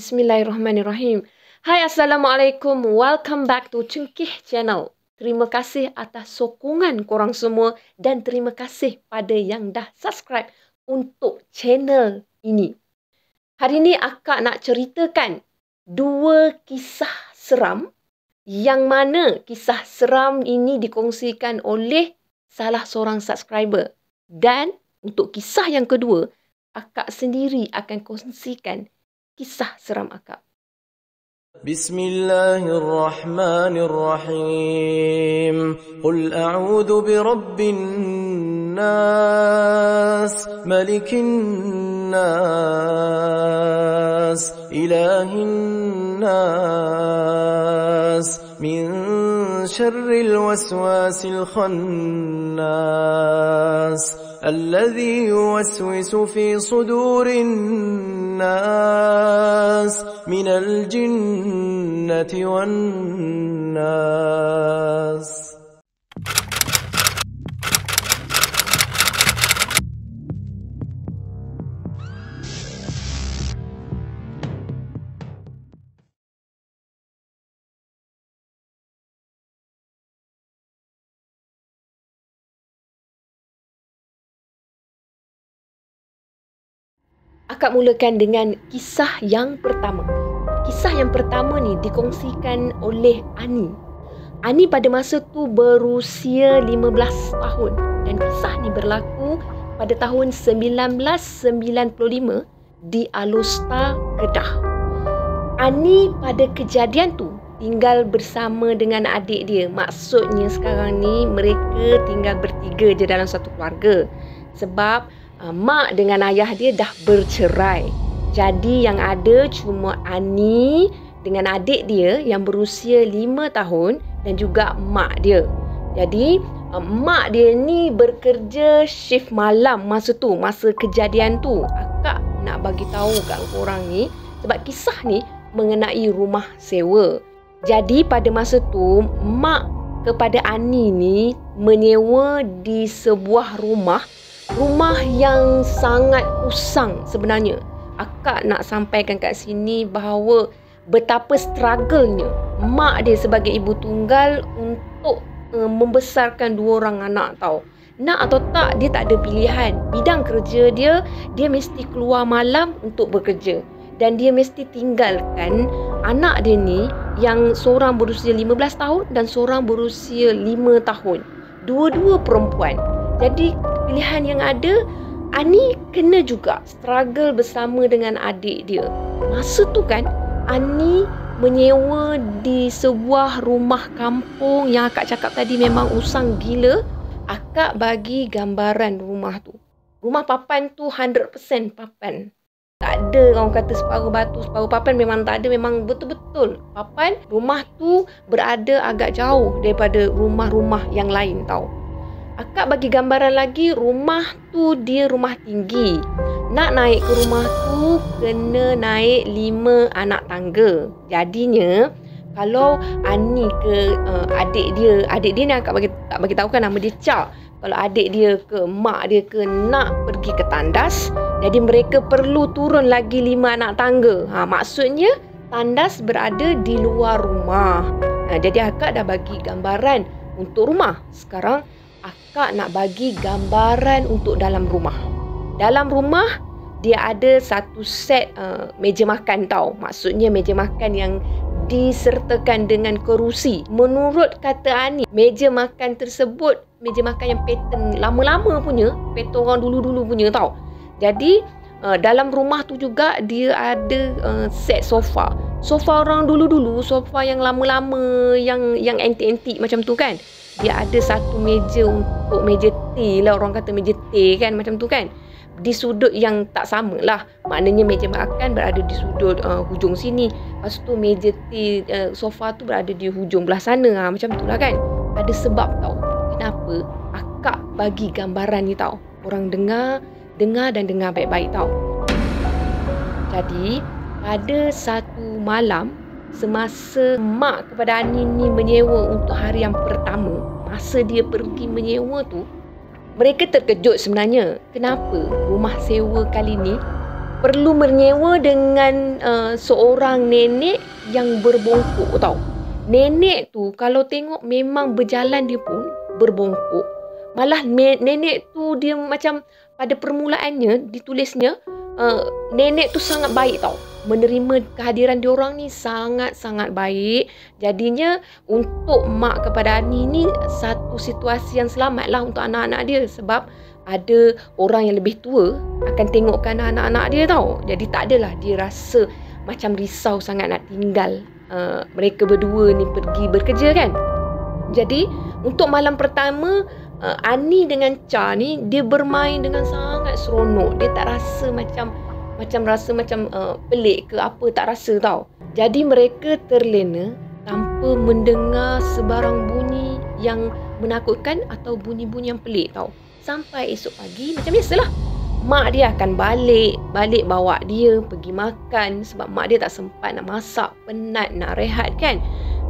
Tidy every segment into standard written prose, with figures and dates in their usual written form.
Bismillahirrahmanirrahim. Hai, Assalamualaikum. Welcome back to Cengkih Channel. Terima kasih atas sokongan korang semua dan terima kasih pada yang dah subscribe untuk channel ini. Hari ini akak nak ceritakan dua kisah seram yang mana kisah seram ini dikongsikan oleh salah seorang subscriber. Dan untuk kisah yang kedua, akak sendiri akan kongsikan kisah seram akak. Bismillahirrahmanirrahim. Qul a'udzu birabbin nas, malikin nas, ilahin nas, min syarril waswasil khannas. الذي يوسوس في صدور الناس من الجنة والناس. Akak mulakan dengan kisah yang pertama. Kisah yang pertama ni dikongsikan oleh Ani. Ani pada masa tu berusia 15 tahun dan kisah ni berlaku pada tahun 1995 di Alustar, Kedah. Ani pada kejadian tu tinggal bersama dengan adik dia. Maksudnya sekarang ni mereka tinggal bertiga je dalam satu keluarga. Sebab mak dengan ayah dia dah bercerai. Jadi yang ada cuma Ani dengan adik dia yang berusia 5 tahun dan juga mak dia. Jadi mak dia ni bekerja shift malam masa tu, masa kejadian tu. Akak nak bagi tahu kat korang ni sebab kisah ni mengenai rumah sewa. Jadi pada masa tu mak kepada Ani ni menyewa di sebuah rumah yang sangat usang sebenarnya. Akak nak sampaikan kat sini bahawa betapa struggle-nya mak dia sebagai ibu tunggal untuk membesarkan dua orang anak tau. Nak atau tak, dia tak ada pilihan. Bidang kerja dia mesti keluar malam untuk bekerja. Dan dia mesti tinggalkan anak dia ni yang seorang berusia 15 tahun dan seorang berusia 5 tahun. Dua-dua perempuan. Jadi pilihan yang ada, Ani kena juga struggle bersama dengan adik dia. Masa tu kan, Ani menyewa di sebuah rumah kampung yang akak cakap tadi memang usang gila. Akak bagi gambaran rumah tu. Rumah papan tu 100% papan. Tak ada orang kata separuh batu, separuh papan, memang tak ada, memang betul-betul papan. Rumah tu berada agak jauh daripada rumah-rumah yang lain tau. Akak bagi gambaran lagi, rumah tu dia rumah tinggi. Nak naik ke rumah tu, kena naik 5 anak tangga. Jadinya, kalau Ani ke adik dia ni akak tak bagi tahu kan nama dia Cak. Kalau adik dia ke mak dia ke nak pergi ke tandas, jadi mereka perlu turun lagi 5 anak tangga. Maksudnya, tandas berada di luar rumah. Jadi akak dah bagi gambaran untuk rumah. Sekarang, akak nak bagi gambaran untuk dalam rumah. Dalam rumah, dia ada satu set meja makan tau. Maksudnya meja makan yang disertakan dengan kerusi. Menurut kata Ani, meja makan tersebut, meja makan yang pattern lama-lama punya, pattern orang dulu-dulu punya tau. Jadi, dalam rumah tu juga dia ada set sofa. Sofa orang dulu-dulu, sofa yang lama-lama, yang antik-antik macam tu kan. Dia ada satu meja untuk meja teh lah, orang kata meja teh kan, macam tu kan. Di sudut yang tak sama lah. Maknanya meja makan berada di sudut hujung sini. Lepas tu meja teh, sofa tu berada di hujung belah sana. Macam tu lah kan. Ada sebab tau. Kenapa akak bagi gambaran ni tau. Orang dengar dan dengar baik-baik tau. Jadi, pada satu malam, semasa mak kepada Ani ni menyewa untuk hari yang pertama, masa dia pergi menyewa tu, mereka terkejut sebenarnya. Kenapa rumah sewa kali ni perlu menyewa dengan seorang nenek yang berbongkok tau. Nenek tu kalau tengok memang berjalan dia pun berbongkok. Malah nenek tu dia macam pada permulaannya ditulisnya nenek tu sangat baik tau. Menerima kehadiran diorang ni sangat-sangat baik. Jadinya untuk mak kepada Ani ni satu situasi yang selamat lah untuk anak-anak dia. Sebab ada orang yang lebih tua akan tengokkan anak-anak dia tau. Jadi tak adalah dia rasa macam risau sangat nak tinggal mereka berdua ni pergi bekerja kan. Jadi untuk malam pertama Ani dengan Cha ni dia bermain dengan sangat seronok. Dia tak rasa macam pelik ke apa, tak rasa tau. Jadi mereka terlena tanpa mendengar sebarang bunyi yang menakutkan atau bunyi-bunyi yang pelik tau. Sampai esok pagi macam biasalah. Mak dia akan balik bawa dia pergi makan sebab mak dia tak sempat nak masak, penat nak rehat kan.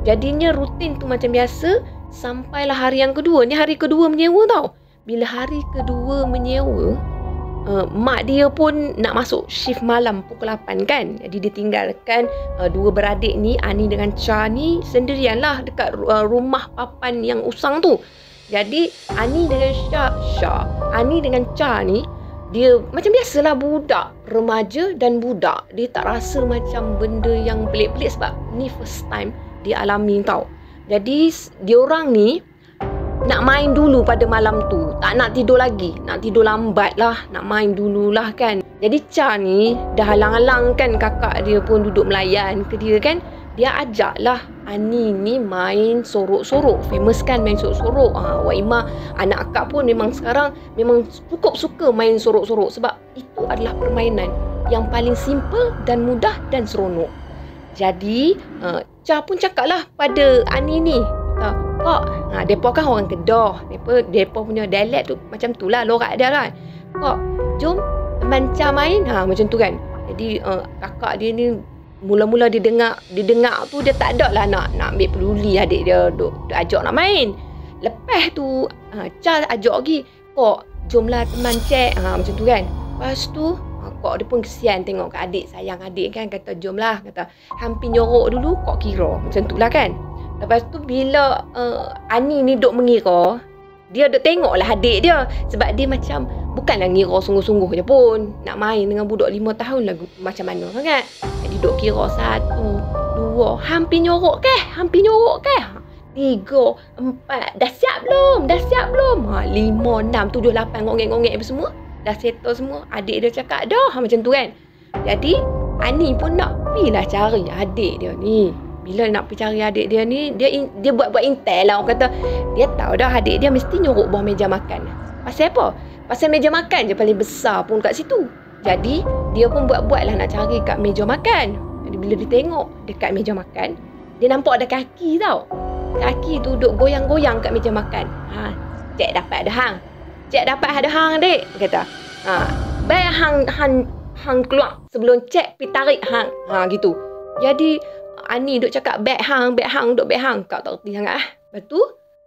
Jadinya rutin tu macam biasa sampailah hari yang kedua. Ni hari kedua menyewa tau. Bila hari kedua menyewa, mak dia pun nak masuk shift malam pukul 8 kan. Jadi dia tinggalkan dua beradik ni, Ani dengan Cha ni sendirian lah dekat rumah papan yang usang tu. Jadi Ani dengan Cha ni dia macam biasalah budak, remaja dan budak. Dia tak rasa macam benda yang pelik-pelik sebab ni first time dia alami tau. Jadi diorang ni nak main dulu pada malam tu. Tak nak tidur lagi. Nak tidur lambat lah. Nak main dululah kan. Jadi Cha ni dah halang-halang kan kakak dia pun duduk melayan ke dia kan. Dia ajaklah Ani ni main sorok-sorok. Famous kan main sorok-sorok. Wak Ima, anak akak pun memang sekarang memang cukup suka main sorok-sorok. Sebab itu adalah permainan yang paling simple dan mudah dan seronok. Jadi Cha pun cakap lah pada Ani ni, Kak, mereka kan orang Kedah. Mereka punya dialek tu macam tu lah, lorak dia kan. Kak, jom teman Cha main. Macam tu kan. Jadi kakak dia ni mula-mula dia dengar tu dia tak ada lah nak ambil peduli adik dia duk ajak nak main. Lepas tu Cha ajak lagi, Kak, jomlah teman cek. Macam tu kan. Lepas tu Kak dia pun kesian tengok kat adik, sayang adik kan. Kata jomlah, kata hampir nyorok dulu Kak kira. Macam tu lah kan. Lepas tu bila Ani ni duk mengira, dia duk tengok lah adik dia. Sebab dia macam bukanlah ngira sungguh-sungguh je pun. Nak main dengan budak 5 tahun lah macam mana sangat. Jadi duk kira 1, 2, hampir nyorok ke? 3, 4, dah siap belum? 5, 6, 7, 8, ngongek-ngongek apa semua. Dah settle semua. Adik dia cakap dah macam tu kan. Jadi Ani pun nak pergilah cari adik dia ni. Bila nak pergi cari adik dia ni, dia buat intel lah. Orang kata dia tahu dah adik dia mesti nyorok bawah meja makan. Pasal apa? Pasal meja makan je paling besar pun kat situ. Jadi dia pun buat-buat lah nak cari kat meja makan. Jadi bila dia tengok dekat meja makan, dia nampak ada kaki tau. Kaki tu duduk goyang-goyang kat meja makan. Cik dapat ada hang. Cik dapat ada hang adik, kata. Baik hang keluar sebelum cik pergi tarik hang. Gitu. Jadi Ani duk cakap beg hang, duk beg hang. Kau tak erti sangat lah. Lepas tu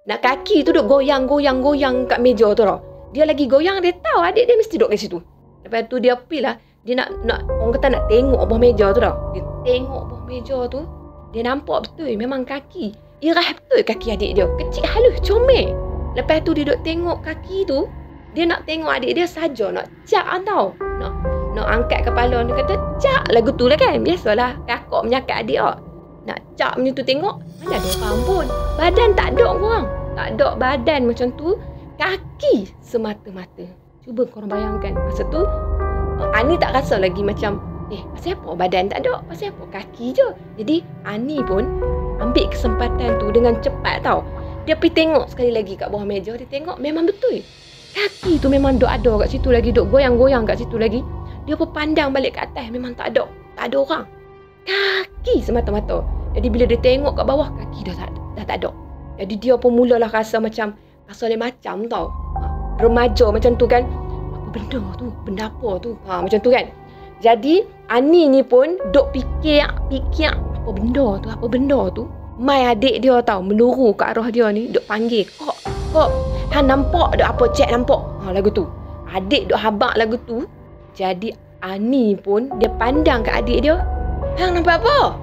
nak kaki tu duk goyang kat meja tu tau. Dia lagi goyang, dia tahu adik dia mesti duduk kat situ. Lepas tu dia pergi lah. Dia nak orang kata nak tengok bawah meja tu tau. Dia tengok bawah meja tu. Dia nampak betul memang kaki. Irah betul kaki adik dia. Kecil halus, comel. Lepas tu dia duk tengok kaki tu. Dia nak tengok adik dia saja. Nak cak tau. Nak angkat kepala. Dia kata cak lagu tu lah kan. Biasalah kakak menyakat adik tak. Nak cak macam tu tengok. Mana ada orang pun. Badan tak ada korang. Tak ada badan macam tu. Kaki semata-mata. Cuba korang bayangkan. Masa tu Ani tak rasa lagi macam pasal apa badan tak ada. Pasal apa kaki je. Jadi Ani pun ambil kesempatan tu dengan cepat tau. Dia pergi tengok sekali lagi kat bawah meja. Dia tengok memang betul. Kaki tu memang duk ada kat situ lagi. Duk goyang-goyang kat situ lagi. Dia pun pandang balik kat atas. Memang tak ada. Tak ada orang. Kaki semata-mata. Jadi bila dia tengok kat bawah, kaki dah tak ada. Jadi dia pun mulalah rasa macam, rasa lain macam tau. Remaja macam tu kan. Apa benda tu? Benda apa tu? Macam tu kan. Jadi Ani ni pun duk fikir apa benda tu. Mai adik dia tau meluru ke arah dia ni, duk panggil, Kak, hang nampak tak apa cik nampak? Lagu tu. Adik duk habaq lagu tu. Jadi Ani pun dia pandang ke adik dia. Hang nampak apa?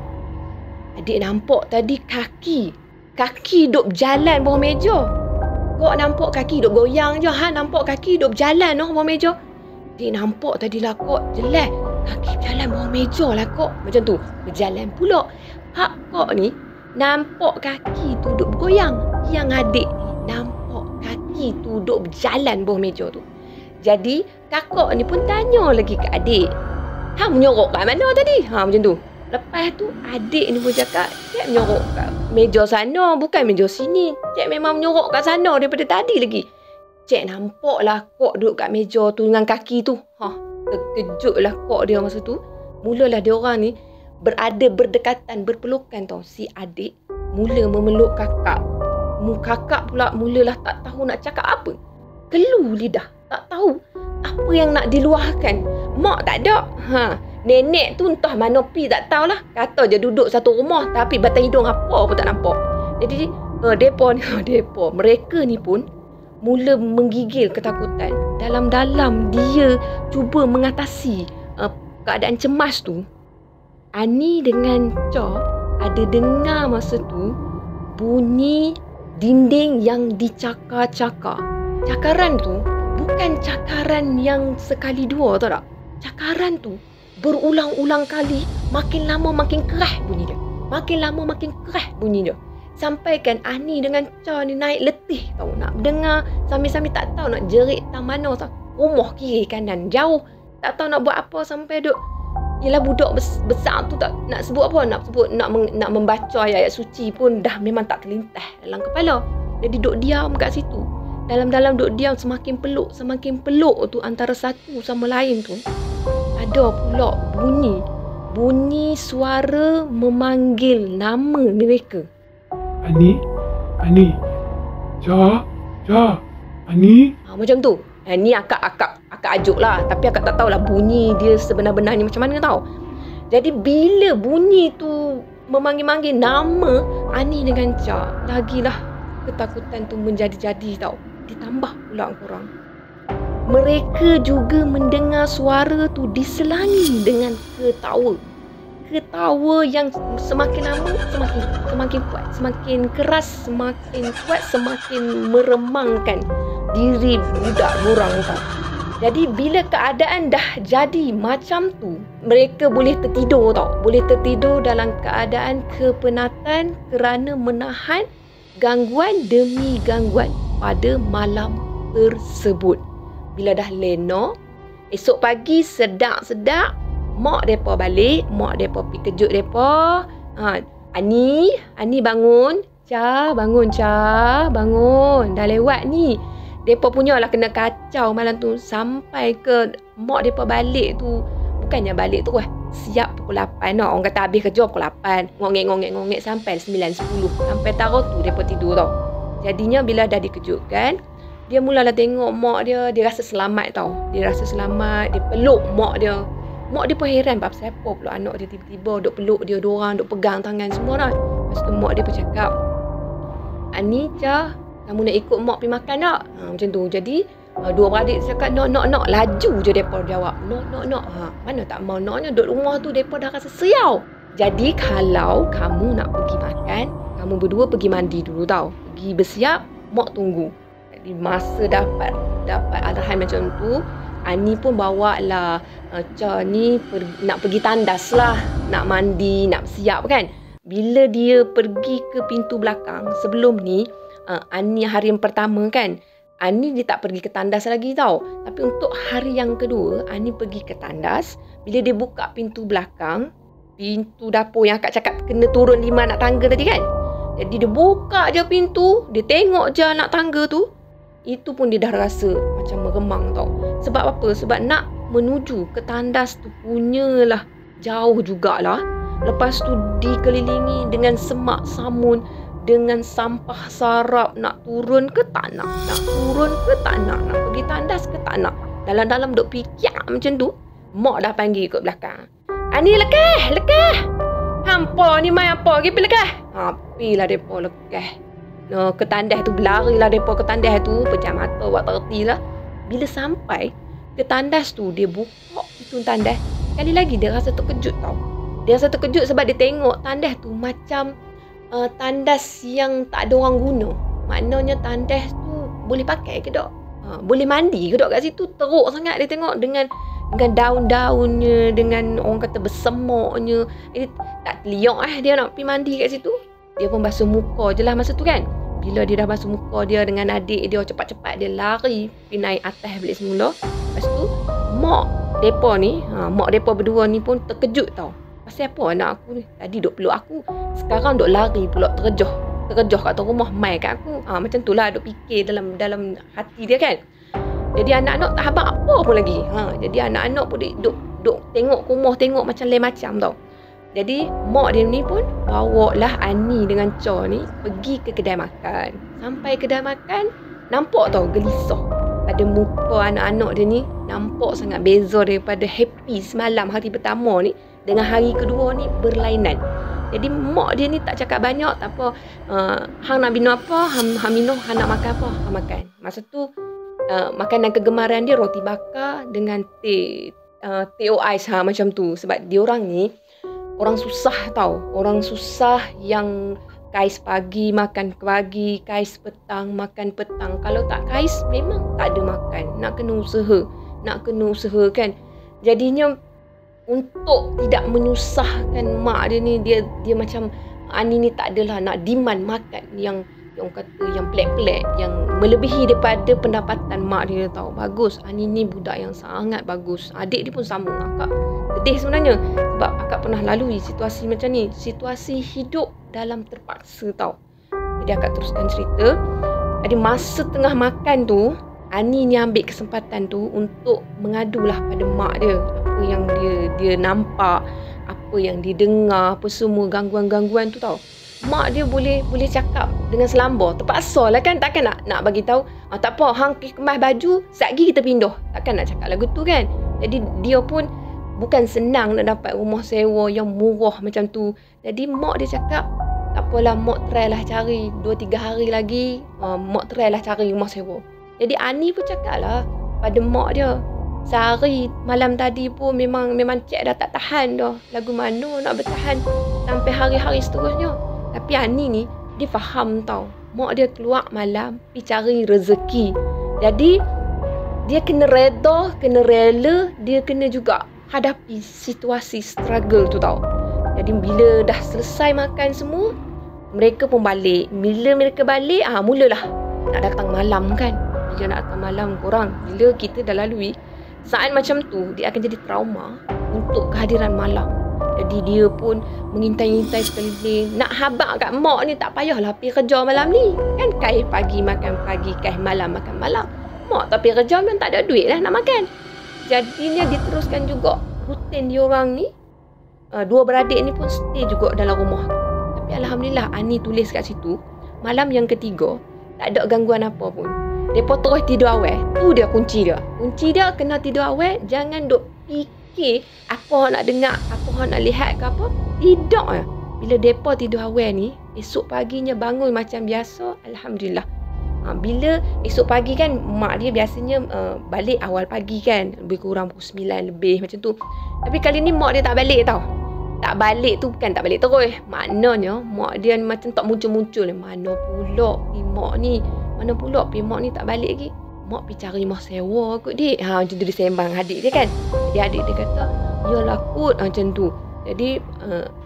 Adik nampak tadi kaki duk berjalan bawah meja. Kok nampak kaki duk goyang je. Hang nampak kaki duk berjalan bawah meja. Adik nampak tadi lah kok jelas. Kaki berjalan bawah meja lah kok. Macam tu. Berjalan pula. Hak kok ni nampak kaki tu duk bergoyang. Yang adik ni nampak kaki tu duk berjalan bawah meja tu. Jadi kakak ni pun tanya lagi ke adik. Hang menyorok kat mana tadi? Macam tu. Lepas tu adik ni pun cakap, Cik menyorok kat meja sana, bukan meja sini. Cik memang menyorok kat sana daripada tadi lagi. Cik nampak lah kok duduk kat meja tu dengan kaki tu. Terkejut lah kok dia masa tu. Mulalah dia orang ni berada berdekatan, berpelukan tau. Si adik mula memeluk kakak. Kakak pula mulalah tak tahu nak cakap apa. Kelu lidah. Tak tahu apa yang nak diluahkan. Mak tak ada. Nenek tu entah mana pi tak tahulah. Kata je duduk satu rumah tapi batang hidung apa pun tak nampak. Jadi depa mereka ni pun mula menggigil ketakutan. Dalam-dalam dia cuba mengatasi keadaan cemas tu. Ani dengan Cha ada dengar masa tu bunyi dinding yang dicakar-cakar. Cakaran tu bukan cakaran yang sekali dua, tahu tak? Cakaran tu berulang-ulang kali, makin lama makin keras bunyi dia. Makin lama makin keras bunyi dia. Sampai kan Ani dengan Cha ni naik letih tahu, nak dengar sambil-sambil tak tahu nak jerit tang mana tau. Rumah kiri kanan jauh, tak tahu nak buat apa sampai duk. Yelah budak besar tu tak nak sebut apa, nak membaca ayat suci pun dah memang tak terlintas dalam kepala. Jadi duk diam kat situ. Dalam-dalam duk diam semakin peluk tu antara satu sama lain tu. Ada pula bunyi suara memanggil nama mereka. Ani, Cha, Ani. Macam tu. Ni akak ajuk lah. Tapi akak tak tahulah bunyi dia sebenar-benarnya macam mana tau. Jadi bila bunyi tu memanggil-manggil nama Ani dengan Cha, lagilah ketakutan tu menjadi-jadi tau. Ditambah pula korang, mereka juga mendengar suara tu diselangi dengan ketawa yang semakin lama semakin kuat, semakin keras, semakin kuat, semakin meremangkan diri budak borang tau. Jadi bila keadaan dah jadi macam tu, mereka boleh tertidur tau. Boleh tertidur dalam keadaan kepenatan kerana menahan gangguan demi gangguan pada malam tersebut. Bila dah lena, esok pagi sedap-sedap, mak depa balik, mak depa pergi kejut depa. Ani bangun. Cha, bangun. Dah lewat ni. Depa punyalah kena kacau malam tu sampai ke mak depa balik tu. Bukannya balik tu siap pukul 8 Orang kata habis kerja pukul 8. Ngongek sampai 9, 10. Sampai taruh tu depa tidur tau. Jadinya bila dah dikejutkan, dia mulalah tengok mak dia. Dia rasa selamat tau. Dia peluk mak dia. Mak dia pun heran pasal apa pula anak dia tiba-tiba duk peluk dia, diorang duk pegang tangan semua dah. Lepas tu mak dia pun cakap, Ani, Cha, kamu nak ikut mak pergi makan tak? Macam tu. Jadi dua beradik cakap nak. Laju je mereka jawab nak. Mana tak mau naknya, duduk rumah tu mereka dah rasa siau. Jadi kalau kamu nak pergi makan, kamu berdua pergi mandi dulu tau. Pergi bersiap, mak tunggu. Jadi masa dapat arahan macam tu, Ani pun bawa lah Cha ni nak pergi tandas lah, nak mandi, nak bersiap kan. Bila dia pergi ke pintu belakang, sebelum ni Ani hari yang pertama kan, Ani dia tak pergi ke tandas lagi tau. Tapi untuk hari yang kedua, Ani pergi ke tandas. Bila dia buka pintu belakang, pintu dapur yang akak cakap kena turun 5 anak tangga tadi kan. Jadi dia buka je pintu, dia tengok je anak tangga tu. Itu pun dia dah rasa macam meremang tau. Sebab apa? Sebab nak menuju ke tandas tu punyalah jauh jugalah. Lepas tu dikelilingi dengan semak samun, dengan sampah sarap. Nak turun ke tak nak? Nak turun ke tak nak? Nak pergi tandas ke tak nak? Dalam-dalam duk fikir macam tu, mak dah panggil kat belakang. Ani, lekah. Hampa ni main apa? Pergi lekah. Pilah mereka lekah. Ke tandas tu, berlarilah mereka ke tandas tu. Pejam mata buat terti lah. Bila sampai ke tandas tu, dia buka situ tandas, sekali lagi dia rasa terkejut tau. Dia rasa terkejut sebab dia tengok tandas tu macam tandas yang tak ada orang guna. Maknanya tandas tu boleh pakai ke tak? Boleh mandi ke tak kat situ? Teruk sangat dia tengok dengan daun-daunnya, dengan orang kata bersemaknya. Tak terliok dia nak pergi mandi kat situ. Dia pun basuh muka je lah masa tu kan. Bila dia dah basuh muka dia dengan adik dia, cepat-cepat dia lari pergi naik atas balik semula. Lepas tu mak depa berdua ni pun terkejut tau. Pasal apa anak aku ni? Tadi duk peluk aku, sekarang duk lari pula terkejoh kat rumah, mai kat aku. Macam tu lah duk fikir dalam hati dia kan. Jadi anak-anak tak habaq apa pun lagi. Jadi anak-anak pun duk tengok rumah, tengok macam lain macam tau. Jadi mak dia ni pun bawa lah Ani dengan Cha ni pergi ke kedai makan. Sampai kedai makan, nampak tau gelisah pada muka anak-anak dia ni. Nampak sangat beza daripada happy semalam hari pertama ni dengan hari kedua ni berlainan. Jadi mak dia ni tak cakap banyak, tak apa. Hang nak minum apa? Hang minum. Hang nak makan apa? Hang makan. Masa tu makanan kegemaran dia roti bakar dengan teh ais macam tu. Sebab dia orang ni orang susah tau. Orang susah yang kais pagi makan pagi, kais petang makan petang. Kalau tak kais memang tak ada makan. Nak kena usaha kan. Jadinya untuk tidak menyusahkan mak dia ni, dia macam Ani ni tak adalah nak demand makan yang kata yang pelik-pelik, yang melebihi daripada pendapatan mak dia tau. Bagus, Ani ni budak yang sangat bagus. Adik dia pun sama. Akak sedih sebenarnya sebab akak pernah lalui situasi macam ni. Situasi hidup dalam terpaksa tau. Jadi akak teruskan cerita. Jadi masa tengah makan tu, Ani ni ambil kesempatan tu untuk mengadulah pada mak dia. Apa yang dia nampak, apa yang dia dengar, apa semua gangguan-gangguan tu tau. Mak dia boleh cakap dengan selamba. Terpaksa lah kan. Takkan nak bagi tahu tak apa, hang kemas baju, sekejap lagi kita pindah. Takkan nak cakap lagu tu kan. Jadi dia pun bukan senang nak dapat rumah sewa yang murah macam tu. Jadi mak dia cakap, tak apalah, mak try lah cari 2-3 hari lagi. Mak try lah cari rumah sewa. Jadi Ani pun cakap lah pada mak dia, sehari malam tadi pun memang cik dah tak tahan dah. Lagu mana nak bertahan sampai hari-hari seterusnya. Tapi Ani ni dia faham tau. Mak dia keluar malam pergi cari rezeki. Jadi dia kena reda, kena rela, dia kena juga hadapi situasi struggle tu tau. Jadi bila dah selesai makan semua, mereka pun balik. Bila mereka balik, mulalah nak datang malam kan. Bila nak datang malam korang, bila kita dah lalui saat macam tu, dia akan jadi trauma untuk kehadiran malam. Jadi dia pun mengintai-intai sekeliling. Nak habaq kat mak ni, tak payahlah pergi kerja malam ni. Kan kais pagi makan pagi, kais malam makan malam. Mak tak pergi kerja memang tak ada duit lah nak makan. Jadinya diteruskan juga rutin diorang ni. Dua beradik ni pun stay juga dalam rumah. Tapi Alhamdulillah Ani tulis kat situ, malam yang ketiga tak ada gangguan apa pun. Mereka terus tidur awal. Tu dia kunci dia. Kunci dia kena tidur awal. Jangan duk fikir apa nak dengar, apa nak lihat ke apa. Tidak lah. Bila mereka tidur awal ni, esok paginya bangun macam biasa. Alhamdulillah. Bila esok pagi kan, mak dia biasanya balik awal pagi kan. Lebih kurang pukul 9 lebih macam tu. Tapi kali ni mak dia tak balik tau. Tak balik tu bukan tak balik terus. Maknanya mak dia macam tak muncul-muncul. Mana pula mak ni? Mana pula mak ni tak balik lagi? Mak pergi cari rumah sewa kot dik. Macam tu dia sembang adik dia kan. Jadi adik dia kata, yalah kot macam tu. Jadi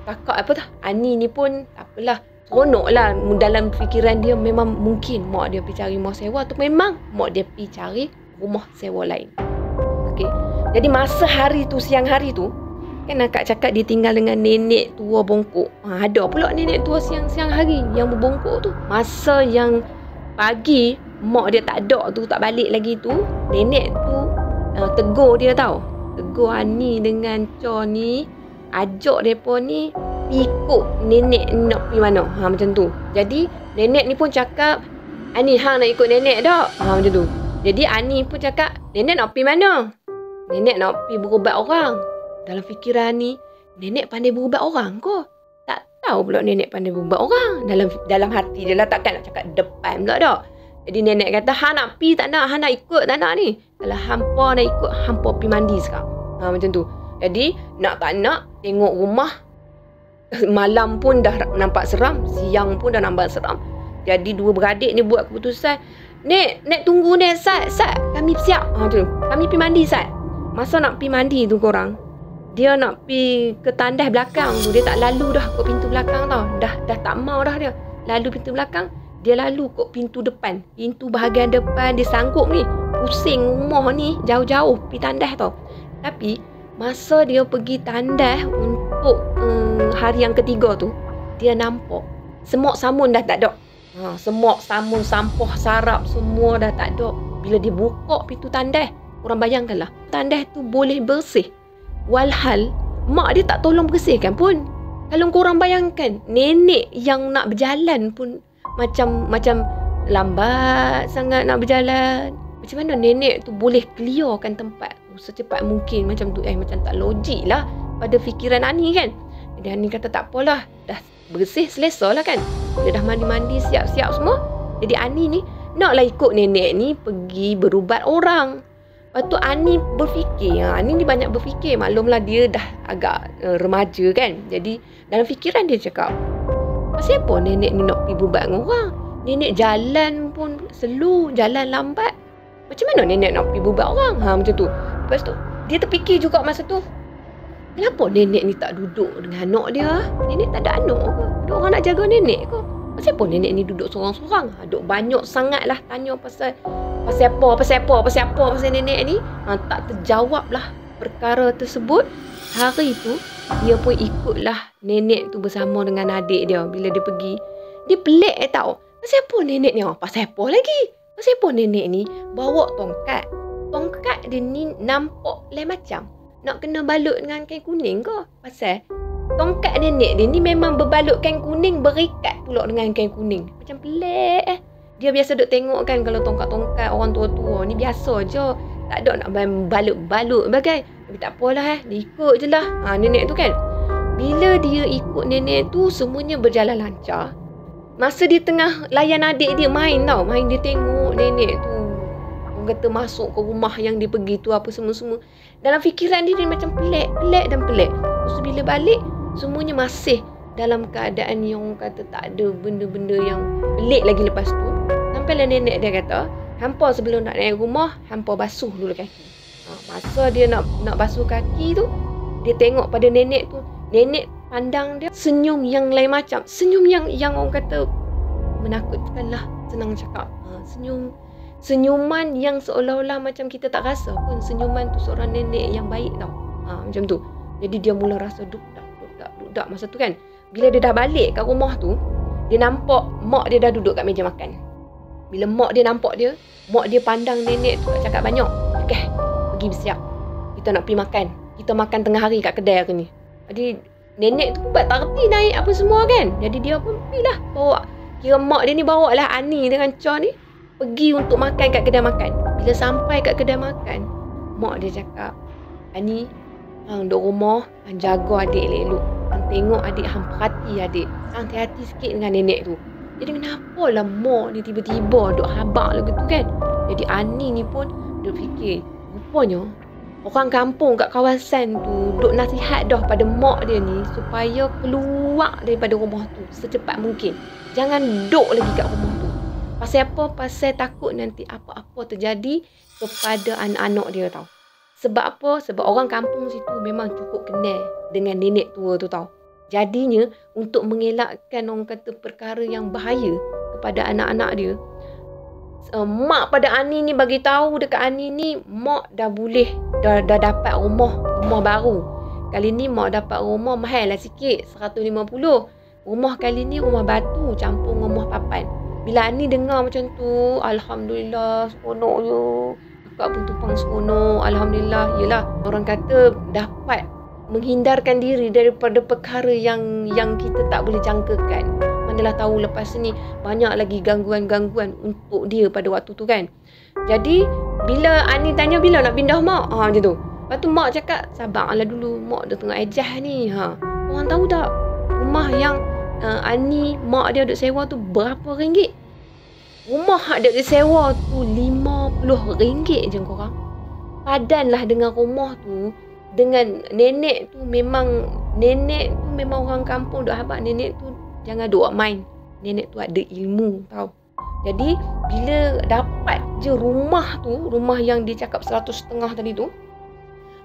kakak apa tu, Ani ni pun tak apalah. Seronok lah. Dalam fikiran dia memang mungkin mak dia pergi cari rumah sewa tu memang mak dia pergi cari rumah sewa lain. Okey. Jadi masa hari tu, siang hari tu, kan akak cakap dia tinggal dengan nenek tua bongkok. Ada pula nenek tua siang-siang hari yang berbongkok tu. Masa yang pagi mak dia tak ada tu, tak balik lagi tu, nenek tu tegur dia tau. Tegur Ani dengan Cha ni, ajak mereka ni ikut nenek nak pergi mana. Macam tu. Jadi nenek ni pun cakap, Ani hang nak ikut nenek tak? Macam tu. Jadi Ani pun cakap, nenek nak pergi mana? Nenek nak pergi berubat orang. Dalam fikiran ni, nenek pandai berubat orang ke? Tak tahu pula nenek pandai berubat orang. Dalam hati dia lah, takkan nak cakap depan pula tak. Jadi nenek kata, hang nak pergi tak nak? Hang nak ikut tak nak ni? Kalau hampa nak ikut, hampa pergi mandi sekarang. Macam tu. Jadi nak tak nak tengok rumah, malam pun dah nampak seram, siang pun dah nampak seram. Jadi dua beradik ni buat keputusan, Nek tunggu Nek, Sat, kami siap. Tu. Kami pergi mandi, Sat. Masa nak pergi mandi tu korang, dia nak pergi ke tandas belakang tu, dia tak lalu dah kot pintu belakang tau. Dah tak mau dah dia. Lalu pintu belakang, dia lalu kot pintu depan. Pintu bahagian depan dia sanggup ni. Pusing rumah ni jauh-jauh pergi tandas tau. Tapi masa dia pergi tandas untuk hari yang ketiga tu, dia nampak semok samun dah tak ada. Semok samun, sampah, sarap semua dah tak ada. Bila dia buka pintu tandas, korang bayangkanlah, tandas tu boleh bersih. Walhal mak dia tak tolong bersihkan pun. Kalau korang bayangkan, nenek yang nak berjalan pun macam lambat sangat nak berjalan. Macam mana nenek tu boleh clearkan tempat tu secepat mungkin macam tu? Macam tak logik lah pada fikiran Ani kan. Jadi Ani kata tak apalah, dah bersih selesa lah kan. Dia dah mandi-mandi siap-siap semua. Jadi Ani ni naklah ikut nenek ni pergi berubat orang. Lepas tu Ani berfikir, Ani ni banyak berfikir, maklumlah dia dah agak remaja kan. Jadi dalam fikiran dia cakap, pasal apa nenek ni nak pergi berubat dengan orang? Nenek jalan pun slow, jalan lambat. Macam mana nenek nak pergi berubat orang? Macam tu. Lepas tu dia terfikir juga masa tu, kenapa nenek ni tak duduk dengan anak dia? Nenek tak ada anak ke? Ada orang nak jaga nenek ke? Pasal apa nenek ni duduk sorang-sorang? Duk banyak sangat lah tanya pasal nenek ni. Tak terjawab lah perkara tersebut. Hari tu dia pun ikutlah nenek tu bersama dengan adik dia. Bila dia pergi, dia pelik tau. Pasal apa nenek ni? Pasal apa lagi? Pasal apa nenek ni bawa tongkat? Tongkat dia ni nampak lain macam nak kena balut dengan kain kuning ke? Pasal tongkat nenek dia ni memang berbalut kain kuning, berikat pula dengan kain kuning. Macam pelik. Dia biasa duk tengok kan kalau tongkat-tongkat orang tua-tua ni biasa je. Tak ada nak balut-balut bagai. Tapi tak apalah dia ikut je lah. Nenek tu kan. Bila dia ikut nenek tu, semuanya berjalan lancar. Masa dia tengah layan adik dia main tau. Main dia tengok nenek tu. Orang kata masuk ke rumah yang dia pergi tu apa semua-semua. Dalam fikiran dia macam pelik dan pelik. Lepas tu bila balik, semuanya masih dalam keadaan yang orang kata tak ada benda-benda yang pelik lagi lepas tu. Sampailah nenek dia kata, hampa sebelum nak naik rumah, hampa basuh dulu kaki. Masa dia nak basuh kaki tu, dia tengok pada nenek tu. Nenek pandang dia senyum yang lain macam. Senyum yang orang kata menakutkan lah, senang cakap. Senyuman yang seolah-olah macam kita tak rasa pun senyuman tu seorang nenek yang baik tau. Macam tu. Jadi dia mula rasa duduk masa tu kan. Bila dia dah balik kat rumah tu, dia nampak mak dia dah duduk kat meja makan. Bila mak dia nampak dia, mak dia pandang nenek tu tak cakap banyak. Okay, pergi bersiap. Kita nak pergi makan. Kita makan tengah hari kat kedai hari ni. Jadi nenek tu buat tak reti naik apa semua kan. Jadi dia pun pergilah bawa. Kira mak dia ni bawa lah Ani dengan Cha ni pergi untuk makan kat kedai makan. Bila sampai kat kedai makan, mak dia cakap, Ani, hang duduk rumah, hang jaga adik elok-elok. Hang tengok adik, hang perhati adik. Hang hati-hati sikit dengan nenek tu. Jadi kenapalah mak ni tiba-tiba duk habaq lah gitu kan. Jadi Ani ni pun duk fikir, rupanya orang kampung kat kawasan tu duk nasihat dah pada mak dia ni supaya keluar daripada rumah tu secepat mungkin. Jangan duduk lagi kat rumah tu. Pasal apa? Pasal takut nanti apa-apa terjadi kepada anak-anak dia tau. Sebab apa? Sebab orang kampung situ memang cukup kenal dengan nenek tua tu tau. Jadinya untuk mengelakkan orang kata perkara yang bahaya kepada anak-anak dia, mak pada Ani ni bagi tahu dekat Ani ni, mak dah dapat rumah baru. Kali ni mak dapat rumah mahal lah sikit, 150. Rumah kali ni rumah batu campur rumah papan. Bila Ani dengar macam tu, alhamdulillah, seronok je. Akak pun tumpang seronok, alhamdulillah. Yelah, orang kata dapat menghindarkan diri daripada perkara yang kita tak boleh jangkakan. Manalah tahu lepas ni banyak lagi gangguan-gangguan untuk dia pada waktu tu kan. Jadi bila Ani tanya bila nak pindah mak, macam tu. Lepas tu mak cakap, sabarlah dulu, mak dah tengah ejah ni. Orang tahu tak rumah yang Ani mak dia duk sewa tu berapa ringgit? Rumah duk sewa tu RM50 je korang. Padanlah dengan rumah tu dengan nenek tu memang orang kampung duk habaq nenek tu jangan duk main. Nenek tu ada ilmu tau. Jadi bila dapat je rumah yang dia cakap 100.5 tadi tu,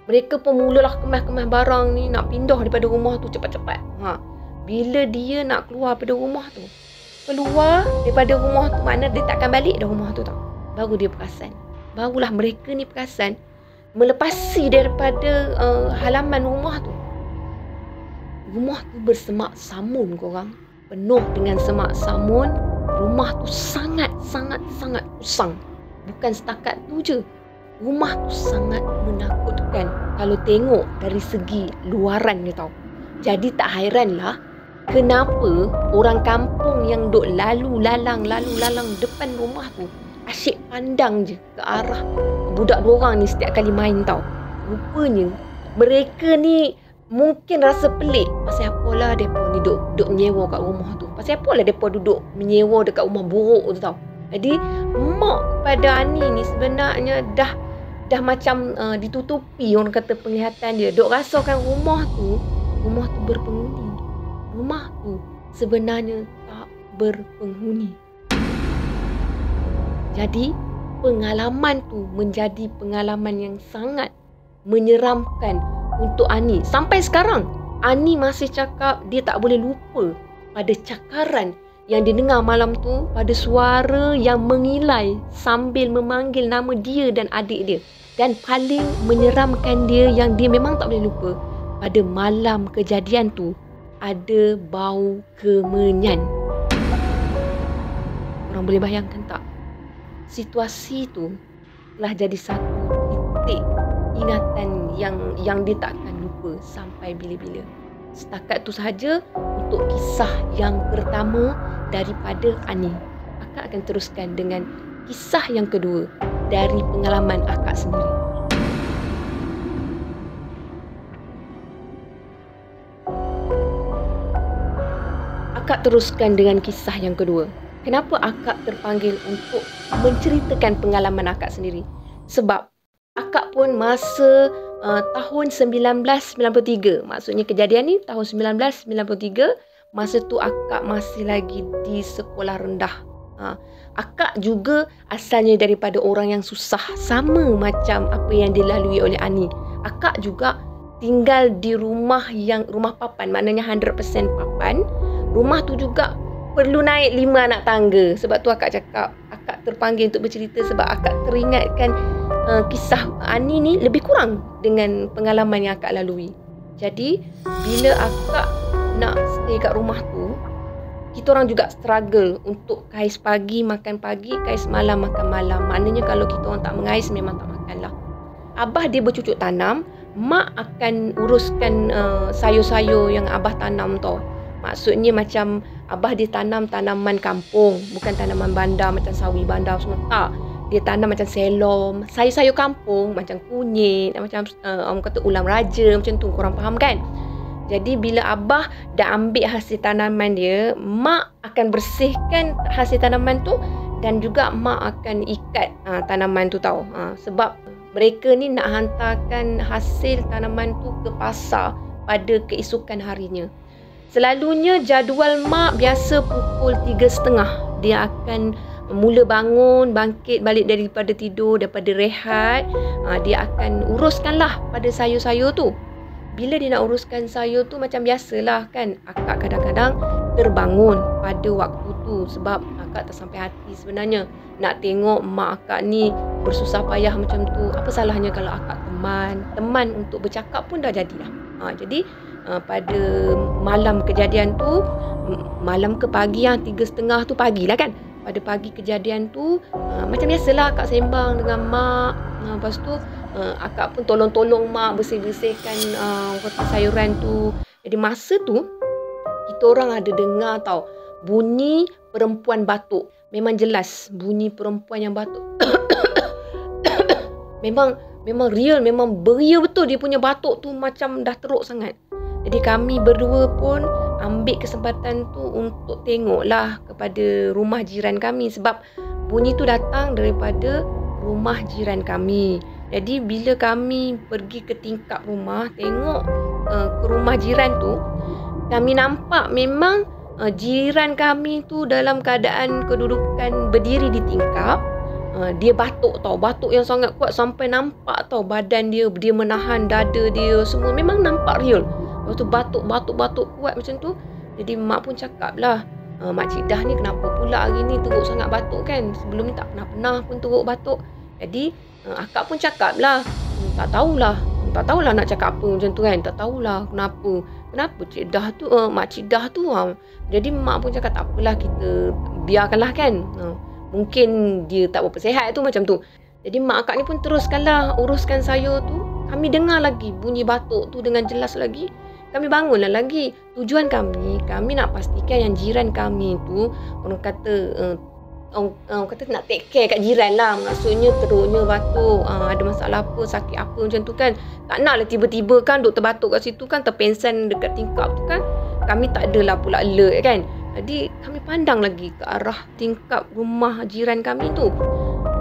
mereka pun mulalah kemas-kemas barang ni nak pindah daripada rumah tu cepat-cepat. Bila dia nak keluar daripada rumah tu, makna dia takkan balik dah rumah tu tau. Baru dia perasan. Barulah mereka ni perasan melepasi daripada halaman rumah tu. Rumah tu bersemak samun korang. Penuh dengan semak samun. Rumah tu sangat usang. Bukan setakat tu je. Rumah tu sangat menakutkan kalau tengok dari segi luaran ni tau. Jadi tak hairanlah kenapa orang kampung yang duk lalu lalang depan rumah tu asyik pandang je ke arah budak diorang ni setiap kali main tau. Rupanya mereka ni mungkin rasa pelik. Pasal apalah mereka ni duk menyewa kat rumah tu. Pasal apalah mereka duduk menyewa dekat rumah buruk tu tau. Jadi mak pada Ani ni sebenarnya dah macam ditutupi orang kata penglihatan dia. Duk rasakan rumah tu berpenghuni. Rumah tu sebenarnya tak berpenghuni. Jadi pengalaman tu menjadi pengalaman yang sangat menyeramkan untuk Ani. Sampai sekarang Ani masih cakap dia tak boleh lupa pada cakaran yang didengar malam tu, pada suara yang mengilai sambil memanggil nama dia dan adik dia. Dan paling menyeramkan dia yang dia memang tak boleh lupa, pada malam kejadian tu ada bau kemenyan. Korang boleh bayangkan tak? Situasi tu telah jadi satu titik ingatan yang dia takkan lupa sampai bila-bila. Setakat tu sahaja untuk kisah yang pertama daripada Ani. Akak akan teruskan dengan kisah yang kedua dari pengalaman akak sendiri. Akak teruskan dengan kisah yang kedua. Kenapa akak terpanggil untuk menceritakan pengalaman akak sendiri? Sebab akak pun masa tahun 1993. Maksudnya kejadian ni tahun 1993. Masa tu akak masih lagi di sekolah rendah. Akak juga asalnya daripada orang yang susah. Sama macam apa yang dilalui oleh Ani. Akak juga tinggal di rumah papan. Maknanya 100% papan. Rumah tu juga perlu naik 5 anak tangga. Sebab tu akak cakap, akak terpanggil untuk bercerita sebab akak teringatkan kisah Ani ni lebih kurang dengan pengalaman yang akak lalui. Jadi bila akak nak stay kat rumah tu, kita orang juga struggle untuk kais pagi makan pagi, kais malam makan malam. Maknanya kalau kita orang tak mengais memang tak makan lah. Abah dia bercucuk tanam, mak akan uruskan sayur-sayur yang abah tanam tau. Maksudnya macam abah dia tanam tanaman kampung, bukan tanaman bandar macam sawi bandar semua, tak. Dia tanam macam selom, sayur-sayur kampung macam kunyit, macam orang kata ulam raja, macam tu, korang faham kan? Jadi bila abah dah ambil hasil tanaman dia, mak akan bersihkan hasil tanaman tu dan juga mak akan ikat tanaman tu tau. Sebab mereka ni nak hantarkan hasil tanaman tu ke pasar pada keesokan harinya. Selalunya jadual mak biasa pukul 3.30. Dia akan mula bangun, bangkit balik daripada tidur, daripada rehat. Dia akan uruskanlah pada sayur-sayur tu. Bila dia nak uruskan sayur tu macam biasalah kan, akak kadang-kadang terbangun pada waktu tu. Sebab akak tak sampai hati sebenarnya nak tengok mak akak ni bersusah payah macam tu. Apa salahnya kalau akak teman untuk bercakap pun dah jadilah. Jadi pada malam kejadian tu, malam ke pagi, 3.30 tu pagilah kan. Pada pagi kejadian tu macam biasalah akak sembang dengan mak. Lepas tu akak pun tolong-tolong mak bersih-bersihkan sayuran tu. Jadi masa tu kita orang ada dengar tau bunyi perempuan batuk. Memang jelas bunyi perempuan yang batuk. memang real, memang beria betul dia punya batuk tu, macam dah teruk sangat. Jadi kami berdua pun ambil kesempatan tu untuk tengoklah kepada rumah jiran kami. Sebab bunyi tu datang daripada rumah jiran kami. Jadi bila kami pergi ke tingkap rumah, tengok ke rumah jiran tu, kami nampak memang jiran kami tu dalam keadaan kedudukan berdiri di tingkap. Dia batuk tau, batuk yang sangat kuat sampai nampak tau badan dia, dia menahan dada dia semua, memang nampak real. Lepas tu batuk kuat macam tu. Jadi mak pun cakap lah, Makcik Dah ni kenapa pula hari ni teruk sangat batuk kan, sebelum ni tak pernah pun teruk batuk. Jadi akak pun cakap lah, tak tahulah nak cakap apa macam tu kan, tak tahulah kenapa Cik Dah tu, Makcik Dah tu. Jadi mak pun cakap tak apalah, kita biarkanlah kan, mungkin dia tak berapa sihat tu, macam tu. Jadi mak akak ni pun teruskanlah uruskan sayur tu. Kami dengar lagi bunyi batuk tu dengan jelas lagi. Kami bangunlah lagi. Tujuan kami nak pastikan yang jiran kami tu, orang kata nak take care kat jiran lah. Maksudnya teruknya batuk, ada masalah apa, sakit apa macam tu kan. Tak nak lah tiba-tiba kan duk terbatuk kat situ kan, terpensan dekat tingkap tu kan. Kami tak adalah pula alert kan. Jadi kami pandang lagi ke arah tingkap rumah jiran kami tu.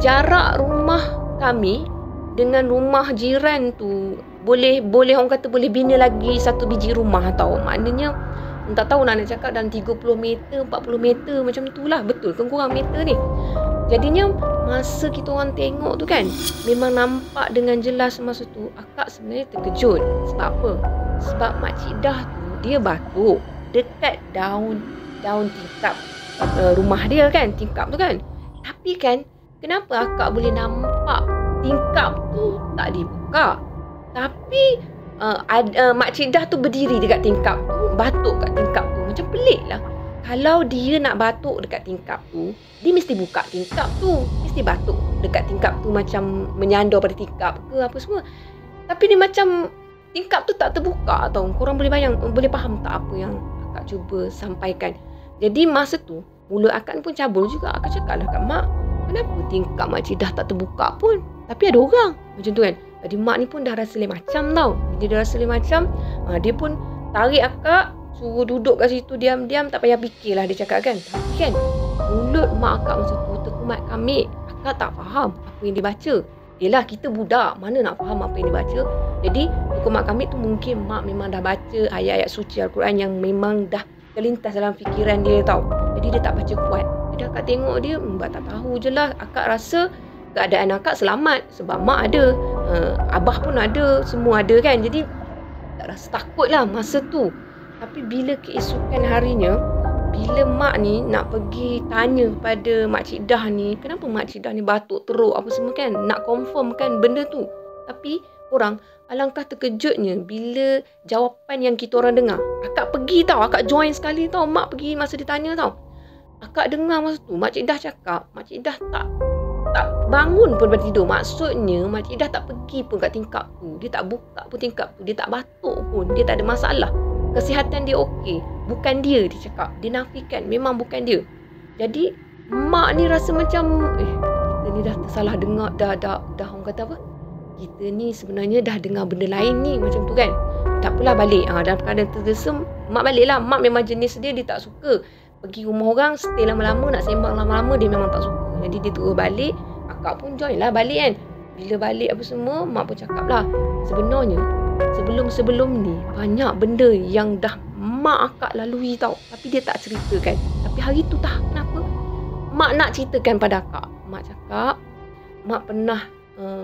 Jarak rumah kami dengan rumah jiran tu boleh orang kata boleh bina lagi satu biji rumah tau. Maknanya tak tahu nak cakap dalam 30 meter, 40 meter macam tu lah. Betul ke kurang meter ni. Jadinya masa kita orang tengok tu kan, memang nampak dengan jelas masa tu. Akak sebenarnya terkejut. Sebab apa? Sebab Makcik Dah tu dia batuk dekat daun tingkap rumah dia kan, tingkap tu kan. Tapi kan, kenapa akak boleh nampak tingkap tu tak dibuka, tapi Makcik Dah tu berdiri dekat tingkap tu, batuk kat tingkap tu. Macam pelik lah. Kalau dia nak batuk dekat tingkap tu, dia mesti buka tingkap tu, mesti batuk dekat tingkap tu, macam menyandar pada tingkap ke apa semua. Tapi dia macam tingkap tu tak terbuka tau. Korang boleh faham tak apa yang akak cuba sampaikan. Jadi masa tu mulut akak pun cabul juga. Akak cakap lah kat mak, kenapa tingkap Makcik Dah tak terbuka pun, tapi ada orang macam tu kan. Jadi mak ni pun dah rasa lain macam tau. Dia dah rasa lain macam. Dia pun tarik akak, suruh duduk kat situ diam-diam, tak payah fikir lah dia cakap kan. Tapi kan mulut mak akak masa tu terkumat kamik. Akak tak faham apa yang dia baca. Yelah, kita budak, mana nak faham apa yang dia baca. Jadi terkumat kamik tu mungkin mak memang dah baca ayat-ayat suci Al-Quran yang memang dah terlintas dalam fikiran dia tau. Jadi dia tak baca kuat. Jadi akak tengok dia, tak tahu je lah. Akak rasa keadaan akak selamat sebab mak ada, abah pun ada, semua ada kan. Jadi tak rasa takut lah masa tu. Tapi bila keesokan harinya, bila mak ni nak pergi tanya kepada Makcik Dah ni, kenapa Makcik Dah ni batuk teruk apa semua kan, nak confirm kan benda tu. Tapi korang, alangkah terkejutnya bila jawapan yang kita orang dengar. Akak pergi tau, akak join sekali tau, mak pergi masa dia tanya tau. Akak dengar masa tu Makcik Dah cakap, Makcik Dah tak bangun pun daripada tidur. Maksudnya Makcik Dah tak pergi pun kat tingkap tu, dia tak buka pun tingkap tu, dia tak batuk pun, dia tak ada masalah, kesihatan dia okey. Bukan dia cakap, dia nafikan memang bukan dia. Jadi mak ni rasa macam kita ni dah tersalah dengar, dah orang kata apa, kita ni sebenarnya dah dengar benda lain ni macam tu kan. Tak apalah, balik. Dalam keadaan tergesa, mak balik lah. Mak memang jenis dia tak suka pergi rumah orang, stay lama-lama, nak sembang lama-lama, dia memang tak suka. Jadi dia terus balik. Akak pun join lah balik kan. Bila balik apa semua, mak pun cakap lah, sebenarnya sebelum ni banyak benda yang dah mak akak lalui tau, tapi dia tak ceritakan. Tapi hari tu tak kenapa mak nak ceritakan pada akak. Mak cakap, mak pernah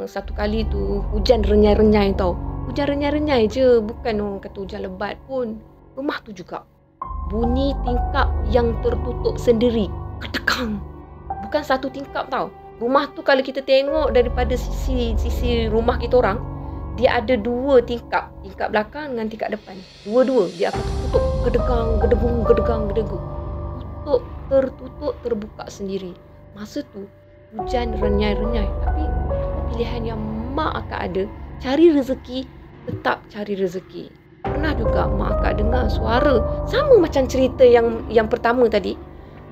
satu kali tu hujan renyai-renyai tau. Hujan renyai-renyai je, bukan orang kata hujan lebat pun. Rumah tu juga bunyi tingkap yang tertutup sendiri, kedekang. Bukan satu tingkap tau. Rumah tu kalau kita tengok daripada sisi rumah kita orang, dia ada dua tingkap. Tingkap belakang dengan tingkap depan. Dua-dua dia akan tertutup, gedegang. Tertutup, terbuka sendiri. Masa tu hujan renyai-renyai. Tapi pilihan yang mak akak ada, cari rezeki, tetap cari rezeki. Pernah juga mak akak dengar suara sama macam cerita yang pertama tadi.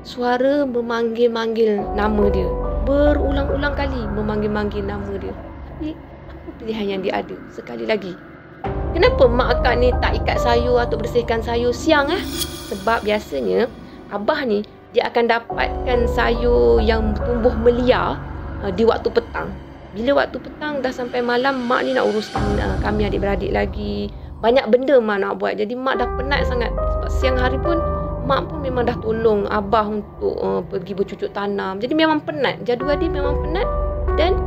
Suara memanggil-manggil nama dia, berulang-ulang kali memanggil-manggil nama dia. Tapi apa pilihan yang dia ada? Sekali lagi, kenapa mak akak ni tak ikat sayur atau bersihkan sayur siang Sebab biasanya abah ni dia akan dapatkan sayur yang tumbuh melia di waktu petang. Bila waktu petang dah sampai malam, mak ni nak uruskan kami adik-beradik lagi. Banyak benda mak nak buat. Jadi mak dah penat sangat. Sebab siang hari pun mak pun memang dah tolong abah untuk pergi bercucuk tanam. Jadi memang penat. Jadual dia memang penat. Dan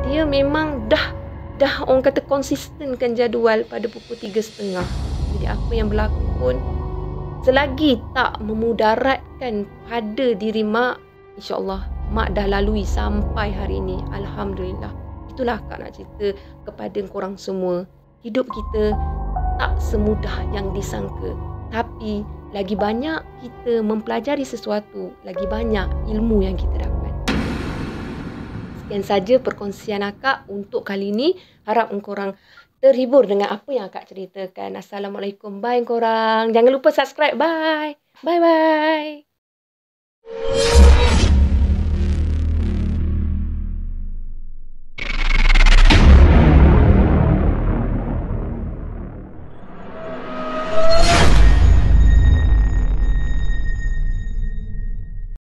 dia memang dah orang kata konsistenkan jadual pada pukul 3.30. Jadi apa yang berlaku pun, selagi tak memudaratkan pada diri mak, insya-Allah mak dah lalui sampai hari ini. Alhamdulillah. Itulah Kak nak cerita kepada korang semua. Hidup kita tak semudah yang disangka. Tapi lagi banyak kita mempelajari sesuatu, lagi banyak ilmu yang kita dapat. Sekian saja perkongsian akak untuk kali ini. Harap korang terhibur dengan apa yang akak ceritakan. Assalamualaikum. Bye korang. Jangan lupa subscribe. Bye. Bye-bye.